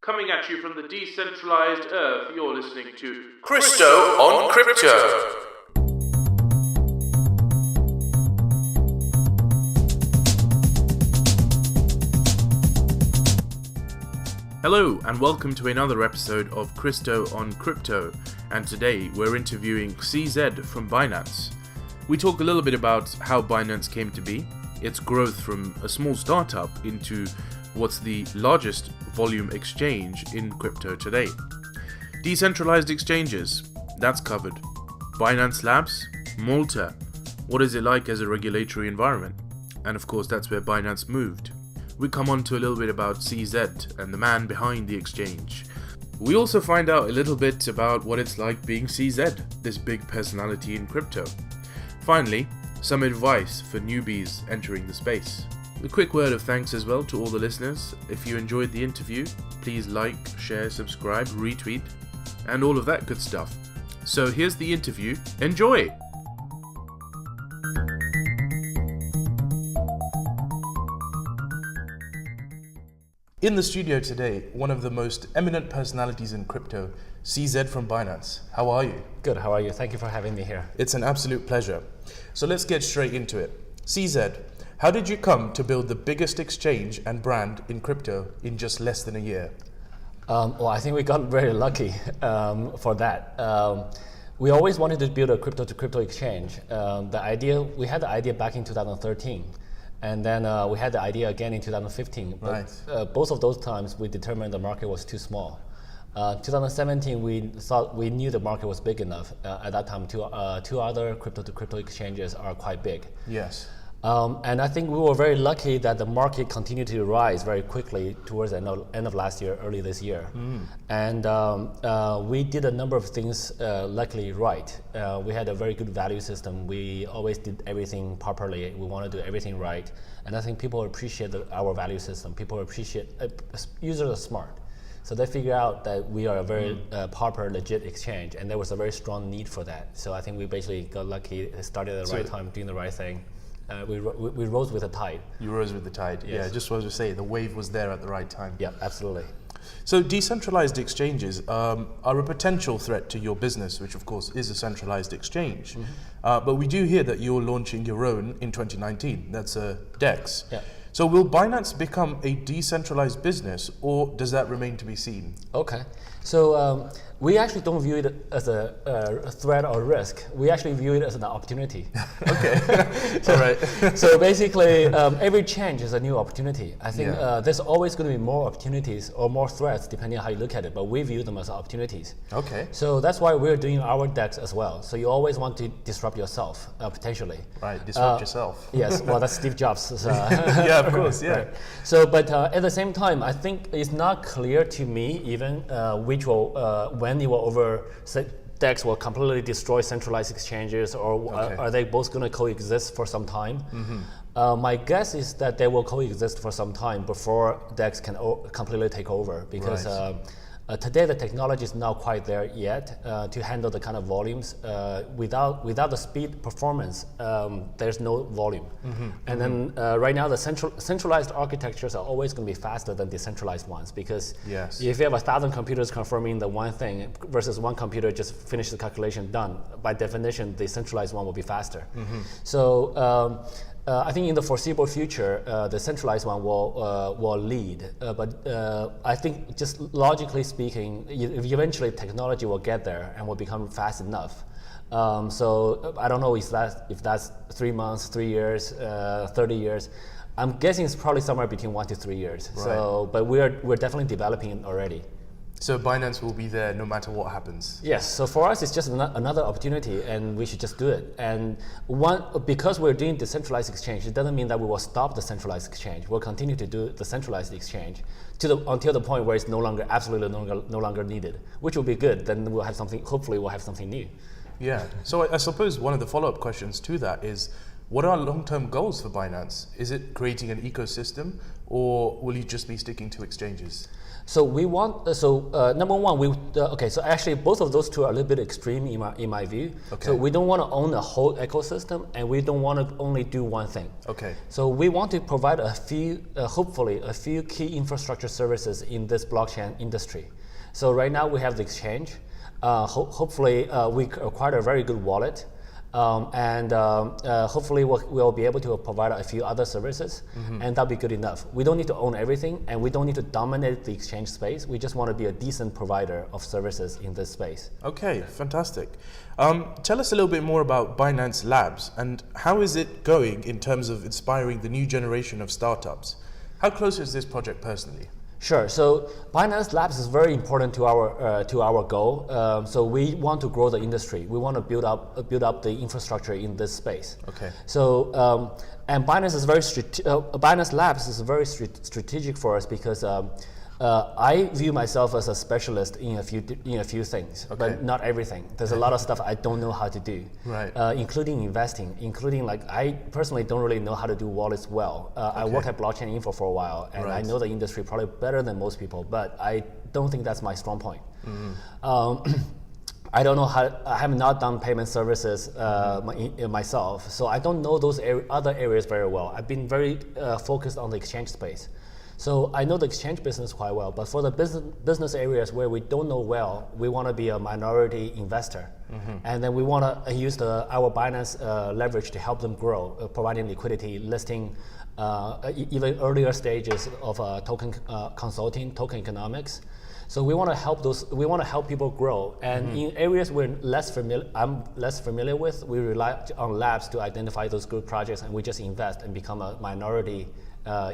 Coming at you from the decentralized earth, you're listening to CRISTO on Crypto. Hello and welcome to another episode of CRISTO on Crypto, and today we're interviewing CZ from Binance. We talk a little bit about how Binance came to be, its growth from a small startup into what's the largest volume exchange in crypto today. Decentralized exchanges, that's covered. Binance Labs, Malta, what is it like as a regulatory environment? And of course that's where Binance moved. We come on to a little bit about CZ and the man behind the exchange. We also find out a little bit about what it's like being CZ, this big personality in crypto. Finally, some advice for newbies entering the space. A quick word of thanks as well to all the listeners. If you enjoyed the interview, please like, share, subscribe, retweet, and all of that good stuff. So here's the interview. Enjoy! In the studio today, one of the most eminent personalities in crypto, CZ from Binance. How are you? Good, how are you? Thank you for having me here. It's an absolute pleasure. So let's get straight into it. CZ, how did you come to build the biggest exchange and brand in crypto in just less than a year? Well, I think we got very lucky for that. We always wanted to build a crypto-to-crypto exchange. We had the idea back in 2013. And then we had the idea again in 2015. But, right. Both of those times we determined the market was too small. 2017 we knew the market was big enough. At that time, two other crypto-to-crypto exchanges are quite big. Yes. And I think we were very lucky that the market continued to rise very quickly towards the end of last year, early this year. And we did a number of things luckily right. We had a very good value system. We always did everything properly. We want to do everything right. And I think people appreciate our value system. People appreciate, users are smart. So they figure out that we are a very proper, legit exchange. And there was a very strong need for that. So I think we basically got lucky, started at the right time, doing the right thing. We rose with the tide. You rose with the tide. Yes. Yeah, just wanted to say, the wave was there at the right time. Yeah, absolutely. So decentralized exchanges are a potential threat to your business, which of course is a centralized exchange. But we do hear that you're launching your own in 2019. That's DEX. Yeah. So will Binance become a decentralized business, or does that remain to be seen? Okay. So we actually don't view it as a threat or risk. We actually view it as an opportunity. Okay. All right. So basically, every change is a new opportunity. I think there's always going to be more opportunities or more threats, depending on how you look at it, but we view them as opportunities. Okay. So that's why we're doing our DEX as well. So you always want to disrupt yourself, potentially. Right, disrupt yourself. Yes, well, that's Steve Jobs. Yeah, of course, yeah. Right. So, but at the same time, I think it's not clear to me even when it will DEX will completely destroy centralized exchanges, or are they both going to coexist for some time? My guess is that they will coexist for some time before DEX can completely take over, because today the technology is not quite there yet to handle the kind of volumes. Without the speed performance, there's no volume. And then right now the centralized architectures are always going to be faster than decentralized ones, because if you have 1,000 computers confirming the one thing versus one computer just finish the calculation done, by definition the centralized one will be faster. So I think in the foreseeable future, the centralized one will lead. But I think just logically speaking, eventually technology will get there and will become fast enough. So I don't know if that's 3 months, 3 years, 30 years. I'm guessing it's probably somewhere between 1 to 3 years. Right. So, but we're definitely developing it already. So Binance will be there no matter what happens. Yes, so for us it's just another opportunity, and we should just do it. And because we're doing decentralized exchange, it doesn't mean that we will stop the centralized exchange. We'll continue to do the centralized exchange until the point where it's no longer needed, which will be good. Then hopefully we'll have something new. Yeah, so I suppose one of the follow-up questions to that is, What are long-term goals for Binance? Is it creating an ecosystem, or will you just be sticking to exchanges? So we want, number one, so actually both of those two are a little bit extreme in my view. Okay. So we don't want to own a whole ecosystem, and we don't want to only do one thing. Okay. So we want to provide hopefully a few key infrastructure services in this blockchain industry. So right now we have the exchange. Hopefully we acquired a very good wallet. Hopefully we'll be able to provide a few other services, and that'll be good enough. We don't need to own everything, and we don't need to dominate the exchange space. We just want to be a decent provider of services in this space. Okay, fantastic. Tell us a little bit more about Binance Labs, and how is it going in terms of inspiring the new generation of startups? How close is this project personally? Sure. So Binance Labs is very important to our goal. So we want to grow the industry. We want to build up the infrastructure in this space. Okay. So and Binance is Binance Labs is very strategic for us because I view myself as a specialist in a few things, okay, but not everything. There's a lot of stuff I don't know how to do, right? Including investing, I personally don't really know how to do wallets well. I worked at blockchain info for a while, and right, I know the industry probably better than most people, but I don't think that's my strong point. I don't know I have not done payment services myself, so I don't know those other areas very well. I've been very focused on the exchange space. So I know the exchange business quite well, but for the business areas where we don't know well, we want to be a minority investor. And then we want to use our Binance leverage to help them grow, providing liquidity, listing, even earlier stages of token consulting, token economics. So we want to help people grow. And in areas I'm less familiar with, we rely on labs to identify those good projects, and we just invest and become a minority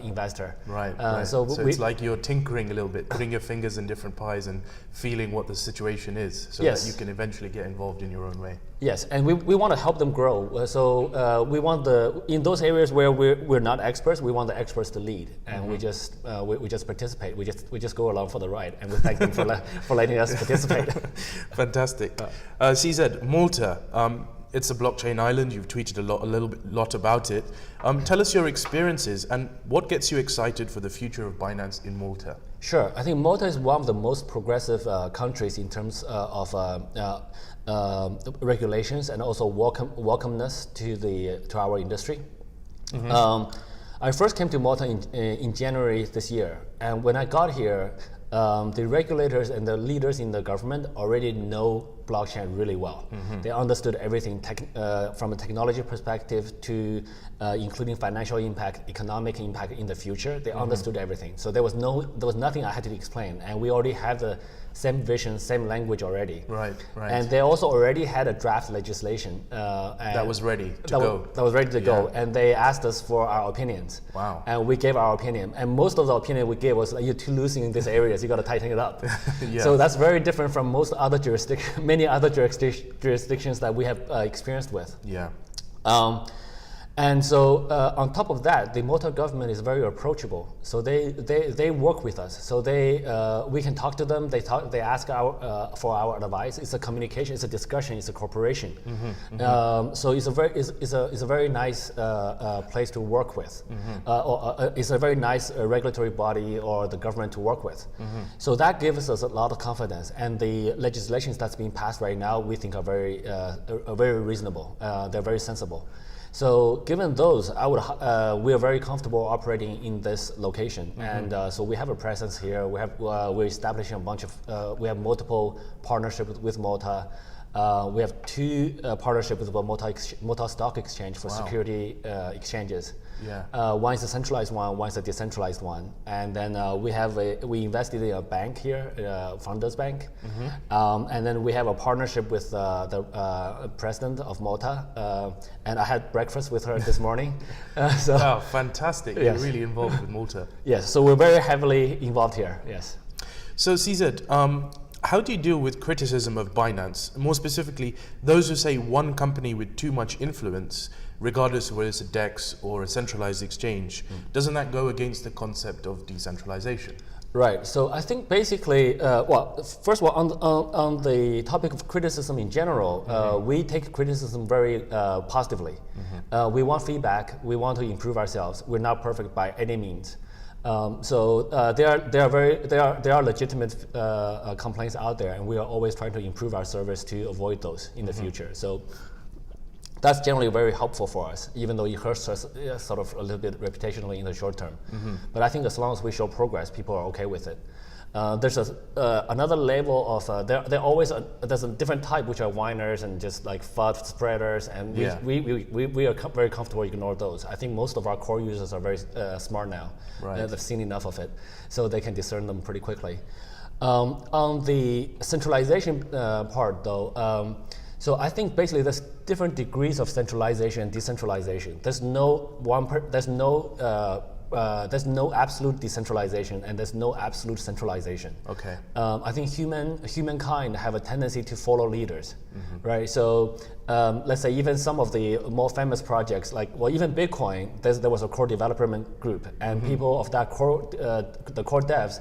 investor. Right. So it's like you're tinkering a little bit, putting your fingers in different pies and feeling what the situation is, so that you can eventually get involved in your own way. Yes, and we want to help them grow. So we want in those areas where we're not experts, we want the experts to lead, and we just participate. We just go along for the ride, and we thank them for letting us participate. Fantastic. CZ, Malta. It's a blockchain island. You've tweeted a lot about it. Tell us your experiences and what gets you excited for the future of Binance in Malta. Sure. I think Malta is one of the most progressive countries in terms of regulations and also welcomeness to our industry. I first came to Malta in January this year, and when I got here, the regulators and the leaders in the government already know blockchain really well. They understood everything from a technology perspective to including financial impact, economic impact in the future. They understood everything. So there was nothing I had to explain, and we already had the same vision, same language already. Right. And they also already had a draft legislation that was ready to go. That was ready to go, and they asked us for our opinions. Wow. And we gave our opinion, and most of the opinion we gave was like, you're too loose in these areas. You got to tighten it up. So that's very different from many other jurisdictions that we have experienced with. Yeah. And so on top of that, the Malta government is very approachable. So they work with us. So we can talk to them. They ask for our advice. It's a communication. It's a discussion. It's a cooperation. So it's a very nice place to work with. It's a very nice regulatory body or the government to work with. So that gives us a lot of confidence. And the legislations that's being passed right now, we think are very reasonable. They're very sensible. So given those, we are very comfortable operating in this location, and so we have a presence here. We're establishing a bunch of. We have multiple partnerships with Malta. We have 2 partnerships with the Malta Stock Exchange for security exchanges. Yeah. One is a centralized one is a decentralized one, and then we invested in a bank here, Founders Bank, and then we have a partnership with the president of Malta, and I had breakfast with her this morning. Wow, fantastic! Yes. You're really involved with Malta. Yes, so we're very heavily involved here. Yes. So CZ, how do you deal with criticism of Binance? More specifically, those who say one company with too much influence, regardless of whether it's a DEX or a centralized exchange, doesn't that go against the concept of decentralization? Right. So I think basically, first of all, on the topic of criticism in general, we take criticism very positively. We want feedback. We want to improve ourselves. We're not perfect by any means. There are legitimate complaints out there, and we are always trying to improve our service to avoid those in the future. So that's generally very helpful for us, even though it hurts us sort of a little bit reputationally in the short term. But I think as long as we show progress, people are okay with it. There's another level of there's a different type, which are whiners and just like FUD spreaders, and we are very comfortable ignore those. I think most of our core users are very smart now. Right. They've seen enough of it, so they can discern them pretty quickly. On the centralization part, though. So I think basically there's different degrees of centralization and decentralization. There's no absolute decentralization, and there's no absolute centralization. Okay. I think humankind have a tendency to follow leaders, right? So let's say even some of the more famous projects, even Bitcoin, there was a core development group, and people of that core, the core devs,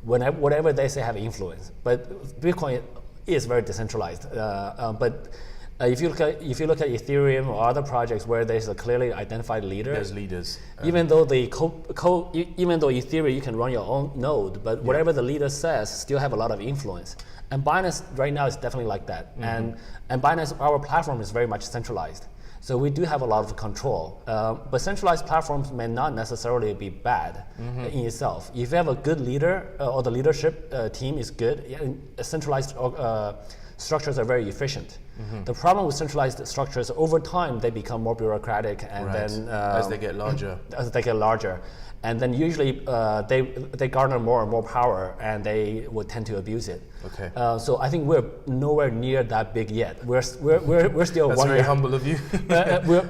whatever they say have influence. But Bitcoin is very decentralized. But if you look at Ethereum or other projects where there's a clearly identified leader, there's leaders. Even though Ethereum you can run your own node, but whatever the leader says still have a lot of influence. And Binance right now is definitely like that. And Binance, our platform is very much centralized. So we do have a lot of control, but centralized platforms may not necessarily be bad in itself. If you have a good leader or the leadership team is good, centralized structures are very efficient. The problem with centralized structures, over time they become more bureaucratic, and then as they get larger. And then usually they garner more and more power, and they would tend to abuse it. Okay. So I think we're nowhere near that big yet. We're still That's very humble of you.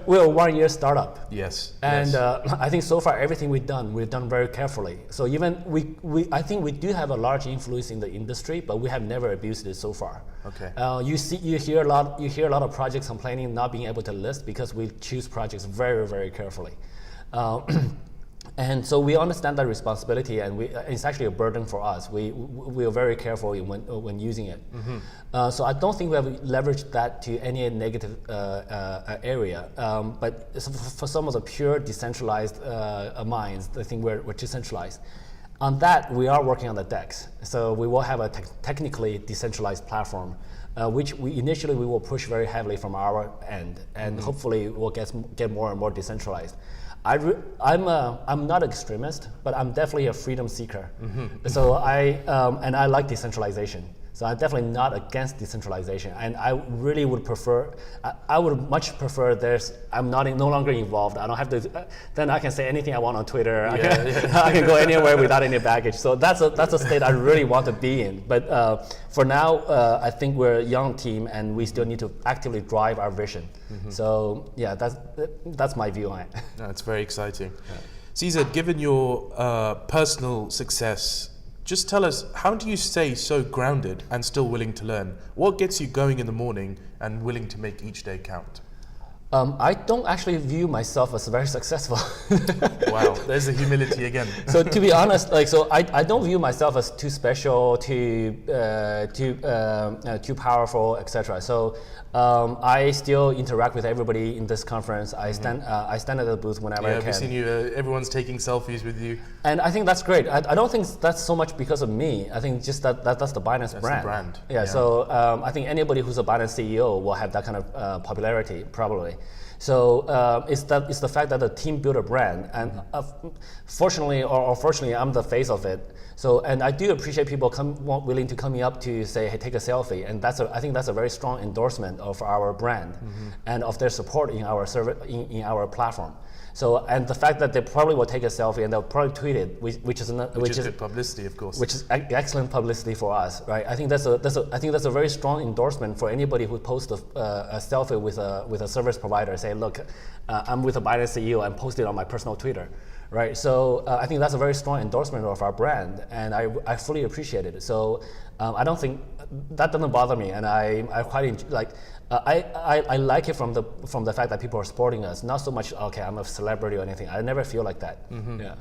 we're a 1 year startup. Yes. And I think so far everything we've done very carefully. So even I think we do have a large influence in the industry, but we have never abused it so far. Okay. You hear a lot of projects complaining not being able to list because we choose projects very, very carefully. And so we understand that responsibility, and it's actually a burden for us. We are very careful when using it. So I don't think we have leveraged that to any negative area. But for some of the pure decentralized minds, I think we're decentralized. On that, we are working on the DEX. So we will have a technically decentralized platform, which we will push very heavily from our end, and hopefully we'll get more and more decentralized. I'm not an extremist, but I'm definitely a freedom seeker. So I like decentralization. So I'm definitely not against decentralization, and I really would prefer. I would much prefer I'm no longer involved. I don't have to. Then I can say anything I want on Twitter. I can go anywhere without any baggage. So that's a state I really want to be in. But for now, I think we're a young team, and we still need to actively drive our vision. So yeah, that's my view on it. No, it's very exciting. CZ, given your personal success, just tell us, how do you stay so grounded and still willing to learn? What gets you going in the morning and willing to make each day count? I don't actually view myself as very successful. Wow, there's the humility again. So to be honest, I don't view myself as too special, too powerful, etc. So I still interact with everybody in this conference. I stand at the booth whenever I can. I've seen you. Everyone's taking selfies with you. And I think that's great. I don't think that's so much because of me. I think just that's the Binance brand. That's the brand. Yeah. So I think anybody who's a Binance CEO will have that kind of popularity probably. So it's the fact that the team built a brand, and fortunately or unfortunately, I'm the face of it. So, and I do appreciate people willing to come me up to say, hey, take a selfie, and I think that's a very strong endorsement of our brand and of their support in our service in our platform. So, and the fact that they probably will take a selfie and they'll probably tweet it, which is good publicity, of course. Which is excellent publicity for us, right? I think that's a very strong endorsement for anybody who posts a selfie with a service provider. Say, look, I'm with a Binance CEO and post it on my personal Twitter, right? So I think that's a very strong endorsement of our brand, and I fully appreciate it. So I don't think that doesn't bother me, and I quite I like it from the fact that people are supporting us, not so much, okay, I'm a celebrity or anything. I never feel like that. Yeah.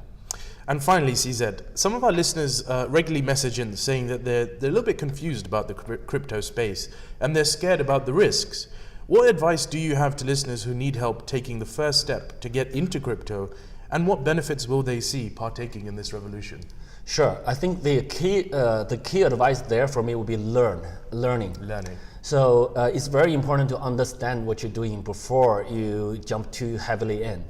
And finally, CZ, some of our listeners regularly message in saying that they're a little bit confused about the crypto space and they're scared about the risks. What advice do you have to listeners who need help taking the first step to get into crypto, and what benefits will they see partaking in this revolution? Sure. I think the key advice there for me would be learning. So it's very important to understand what you're doing before you jump too heavily in.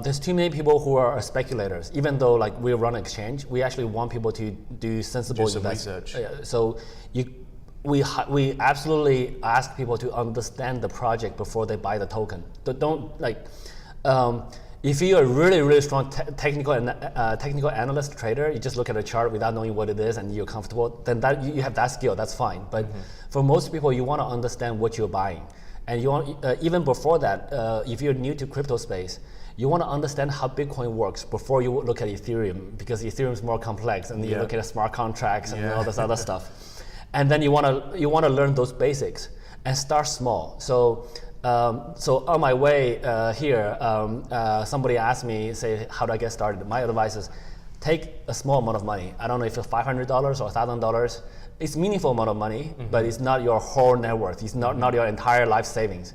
There's too many people who are speculators. Even though like we run an exchange, we actually want people to do sensible research. So we absolutely ask people to understand the project before they buy the token. Don't like. If you're a really strong technical analyst trader, you just look at a chart without knowing what it is and you're comfortable, then that you have that skill, that's fine. But for most people, you want to understand what you're buying. And you want, even before that, if you're new to crypto space, you want to understand how Bitcoin works before you look at Ethereum, because Ethereum is more complex, and you look at smart contracts and all this other stuff. And then you want to learn those basics and start small. So on my way here, somebody asked me, say, how do I get started? My advice is take a small amount of money. I don't know if it's $500 or $1,000. It's a meaningful amount of money, but it's not your whole net worth. It's not your entire life savings.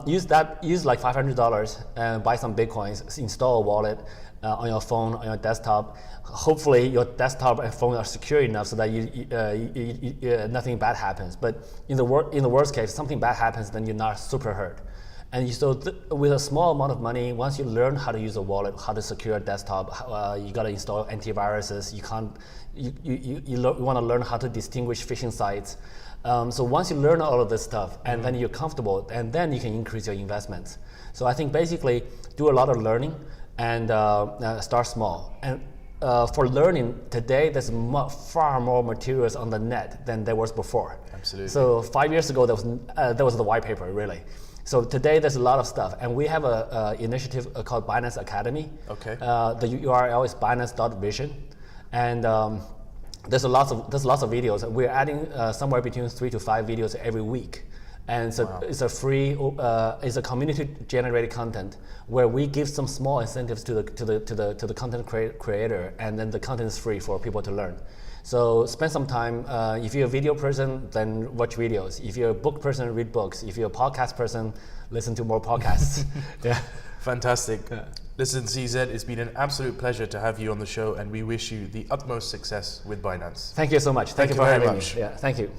Use like $500 and buy some Bitcoins, install a wallet on your phone, on your desktop. Hopefully your desktop and phone are secure enough so that nothing bad happens. But in the worst case, something bad happens, then you're not super hurt. And with a small amount of money, once you learn how to use a wallet, how to secure a desktop, you got to install antiviruses. You want to learn how to distinguish phishing sites. So once you learn all of this stuff, and then you're comfortable, and then you can increase your investments. So I think basically do a lot of learning and start small. And for learning today, there's far more materials on the net than there was before. Absolutely. So 5 years ago, there was the white paper, really. So today there's a lot of stuff, and we have a initiative called Binance Academy. Okay. The URL is binance.vision, and there's lots of videos. We're adding somewhere between 3 to 5 videos every week. And so it's a free, it's a community-generated content where we give some small incentives to the content creator, and then the content is free for people to learn. So spend some time. If you're a video person, then watch videos. If you're a book person, read books. If you're a podcast person, listen to more podcasts. Yeah. Fantastic. Listen, CZ, it's been an absolute pleasure to have you on the show, and we wish you the utmost success with Binance. Thank you so much. Thank you for having me. Yeah, thank you.